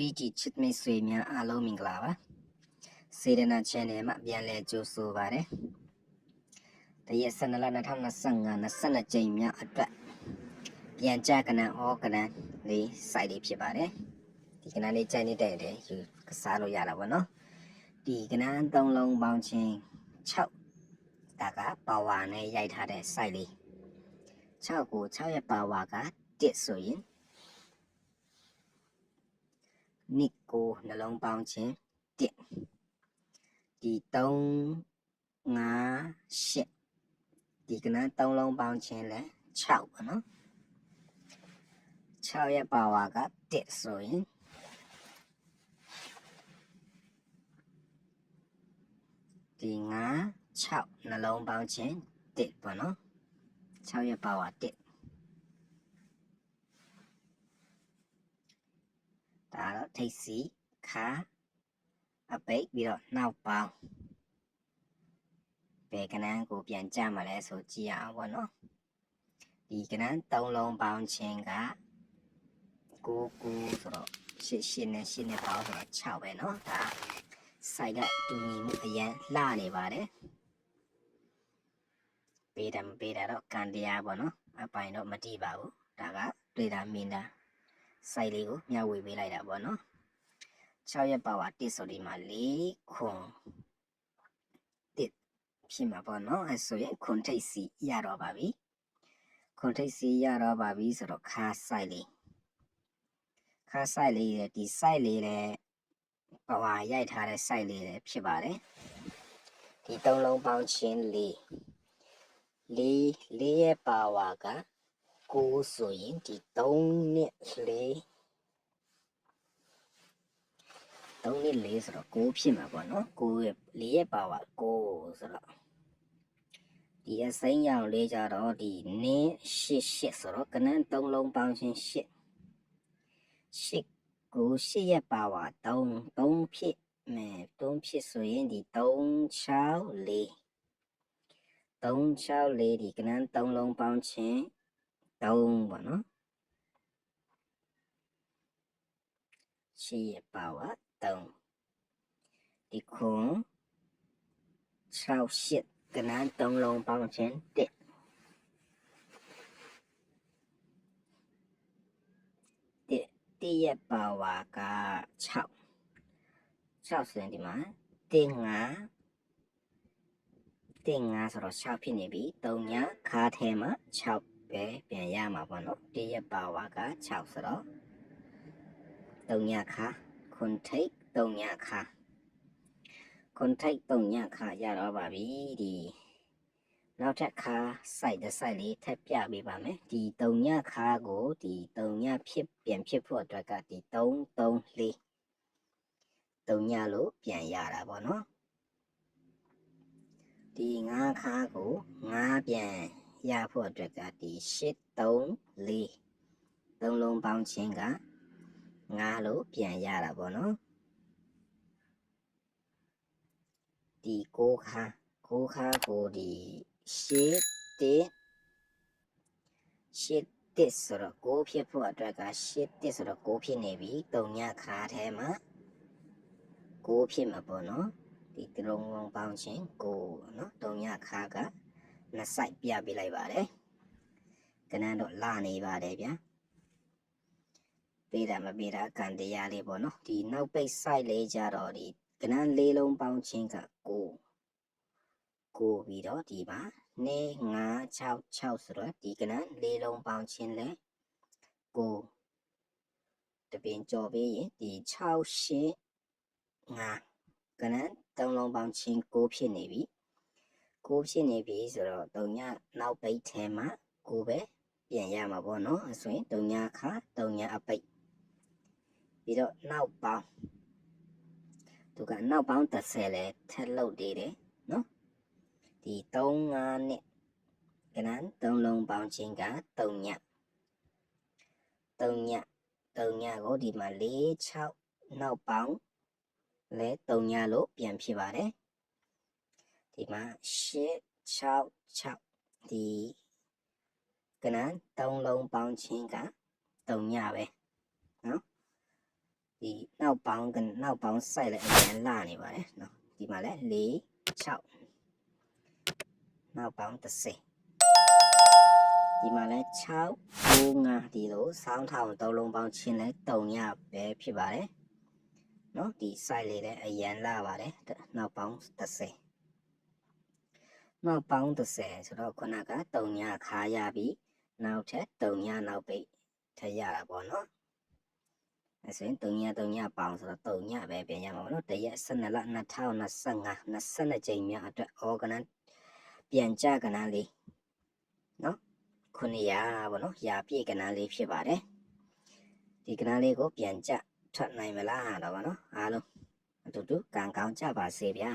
3D ချစ်မိတ်ဆွေများအားလုံးမင်္ဂလာပါစေရနာ channel မှာပြန်လည်ကြိုဆိုပါရစေတရက်12လ2025 22ကြိမ်မြောက်အတွက်ပြန်ကြကနန်ဩကနန်လေးစိုက်လေးဖြစ်ပါတယ်ဒီကနန်လေးကြိုက်နေတဲ့တဲ့ယူကစားလို့ရတာပေါ့နော်ဒီကနန်3လုံးပေါင်းချင်း6ဒါကပါဝါနဲ့ရိုက်ထားတဲ့စိုက်လေး6ကို6ရဲ့ပါဝါက1ဆိုရင်နစ်ကိုနှလုံးပေါင်းခြင်း1ဒီ3 5 8ဒီကနန်း3လုံးပေါင်းခြင်းလဲ6ပေါ့နော်6ရဲ့ပါဝါက1ဆိုရင်ဒီ5 6နှလုံးပေါင်းခြင်း1ပေါ့နော်6ရဲ့ပါဝါ1ဒါတော့ထိပ်စီခါအပိတ်ပြီးတော့နောက်ပေါင်းဘယ်ကနန်းကိုပြန်ကြမှာလဲဆိုကြည့်ရအောင်ပေါ့နော်ဒီကနန်း3လုံးပေါင်းခြင်းက9ဆိုတော့8နဲ့ပေါင်းဆိုတော့6ပဲเนาะဒါစိုက်ကတူညီမှုအရင်လှနေပါတယ်ပေးတယ်မပေးတာတော့ကန်တရားပေါ့နော်အပိုင်တော့မတိပါဘူးဒါကတွေ့တာမြင်တာစိုက်လေးကိုမျှဝေပေးလိုက်တာပေါ့နော်6ရဲ့ပါဝါ1ဆိုဒီမှာ4ခွန်1ဖြစ်မှာပေါ့နော်အဲဆိုရင်ခွန်ထိပ်စီရတော့ပါပြီခွန်ထိပ်စီရတော့ပါပြီဆိုတော့ခါစိုက်လေးရဲ့ဒီစိုက်လေးတဲ့ပါဝါရိုက်ထားတဲ့စိုက်လေးတဲ့ဖြစ်ပါတယ်ဒီ3လုံးပေါင်းချင်း4ရဲ့ပါဝါက9ဆိုရင်ဒီ3နဲ့4ဆိုတော့9ဖြစ်မှာပေါ့နော်9ရဲ့4ရဲ့ပါဝါ9ဆိုတော့ဒီအစိမ်းရောင်လေးကြတော့ဒီနင်း8ဆိုတော့ကနန်း3လုံးပေါင်းချင်း8ကို8ရဲ့ပါဝါ3ဖြစ်မယ်3ဖြစ်ဆိုရင်ဒီ364ဒီကနန်း3လုံးပေါင်းချင်း3ပေါ့နော်8ရဲ့ပါဝါ3ဒီခွန်68ကနန်း3လုံးပေါင်းချင်း1ရဲ့ပါဝါက6ဆိုရင်ဒီမှာ1 5ဆိုတော့6ဖြစ်နေပြီ3ညခါထဲမှာ6ပဲပြန်ရမှာပေါ့နော်1ရဲ့ပါဝါက6ဆိုတော့3ညခါခွန်ထိတ်3ညခါခွန်ထိတ်3ညခါရတော့ပါပြီဒီနောက်ထပ်ခါစိုက်လေးထပ်ပြပေးပါမယ်ဒီ3ညခါကိုဒီ3ညပြန်ဖြစ်ဖို့အတွက်ကဒီ3ညလို့ပြန်ရတာပေါ့နော်ဒီ5ခါကို5ပြန်ရဖို့အတွက်ကဒီ8 3 4 3လုံးပေါင်းခြင်းက5လို့ပြန်ရတာပေါ့နော်ဒီ6ခါကိုဒီ8 ဆိုတော့9ဖြစ်ဖို့အတွက်က8ဆိုတော့9ဖြစ်နေပြီ3ညခါထဲမှာ9ဖြစ်မှာပေါ့နော်ဒီ3လုံးပေါင်းခြင်း9နော်3ညခါက2စိုက်ပြပေးလိုက်ပါတယ်ကနန်းတော့လာနေပါတယ်ဗျာပေးတာမပေးတာကန်တရားလေးပေါ့နော်ဒီနောက်ပိတ်စိုက်လေးကြတော့ဒီကနန်း4လုံးပေါင်းခြင်းက9ပြီးတော့ဒီမှာ2 5 6ဆိုတော့ဒီကနန်း4လုံးပေါင်းခြင်းလဲ9တပင်ကြော်ပေးရင်ဒီ6 8 5ကနန်း3လုံးပေါင်းခြင်း9ဖြစ်နေပြီဆိုတော့3ညနောက်ပိတ်ထဲမှာ9ပဲပြန်ရမှာပေါ့နော်ဆိုရင်3ညခါ3ညအပိတ်ပြီးတော့နောက်ပေါင်းသူကနောက်ပေါင်း30လဲထက်လုပ်သေးတယ်နော်ဒီ3 5နဲ့ကနန်း3လုံးပေါင်းခြင်းက3ညကိုဒီမှာ4 6နောက်ပေါင်းလဲ3ညလို့ပြန်ဖြစ်ပါတယ်ဒီမှာ8 6ဒီကနန်း3လုံးပေါင်းခြင်းက3ညပဲနော်ဒီ နောက်ပေါင်းစိုက်လိုက်အရင်လာနေပါတယ်နော်ဒီမှာလဲ4 6နောက်ပေါင်း30ဒီမှာလဲ6 9 5ဒီလိုဆောင်းထောင်3လုံးပေါင်းချင်းလဲ3ညပဲဖြစ်ပါတယ်နော်ဒီ site လေးလည်းအရန်လာပါတယ်နောက်ပေါင်း30နောက်ပေါင်း30ဆိုတော့ခုနက3ညခါရပြီးနောက်ထပ်3ညနောက်ပိတ်ထပ်ရတာပေါ့နော်အဲဆိုရင်3ညပေါင်းဆိုတော့3ညပဲပြန်ရမှာပေါ့နော်တရက်12လ2025 22ကြိမ်မြောက်အတွက် organ ပြန်ကြကဏ္ဍလေးနော်900ပေါ့နော်ရာပြည့်ကဏ္ဍလေးဖြစ်ပါတယ်ဒီကဏ္ဍလေးကိုပြန်ကြထွက်နိုင်မလားတော့ဗောနော်အားလုံးအတူတူကံကောင်းကြပါစေဗျာ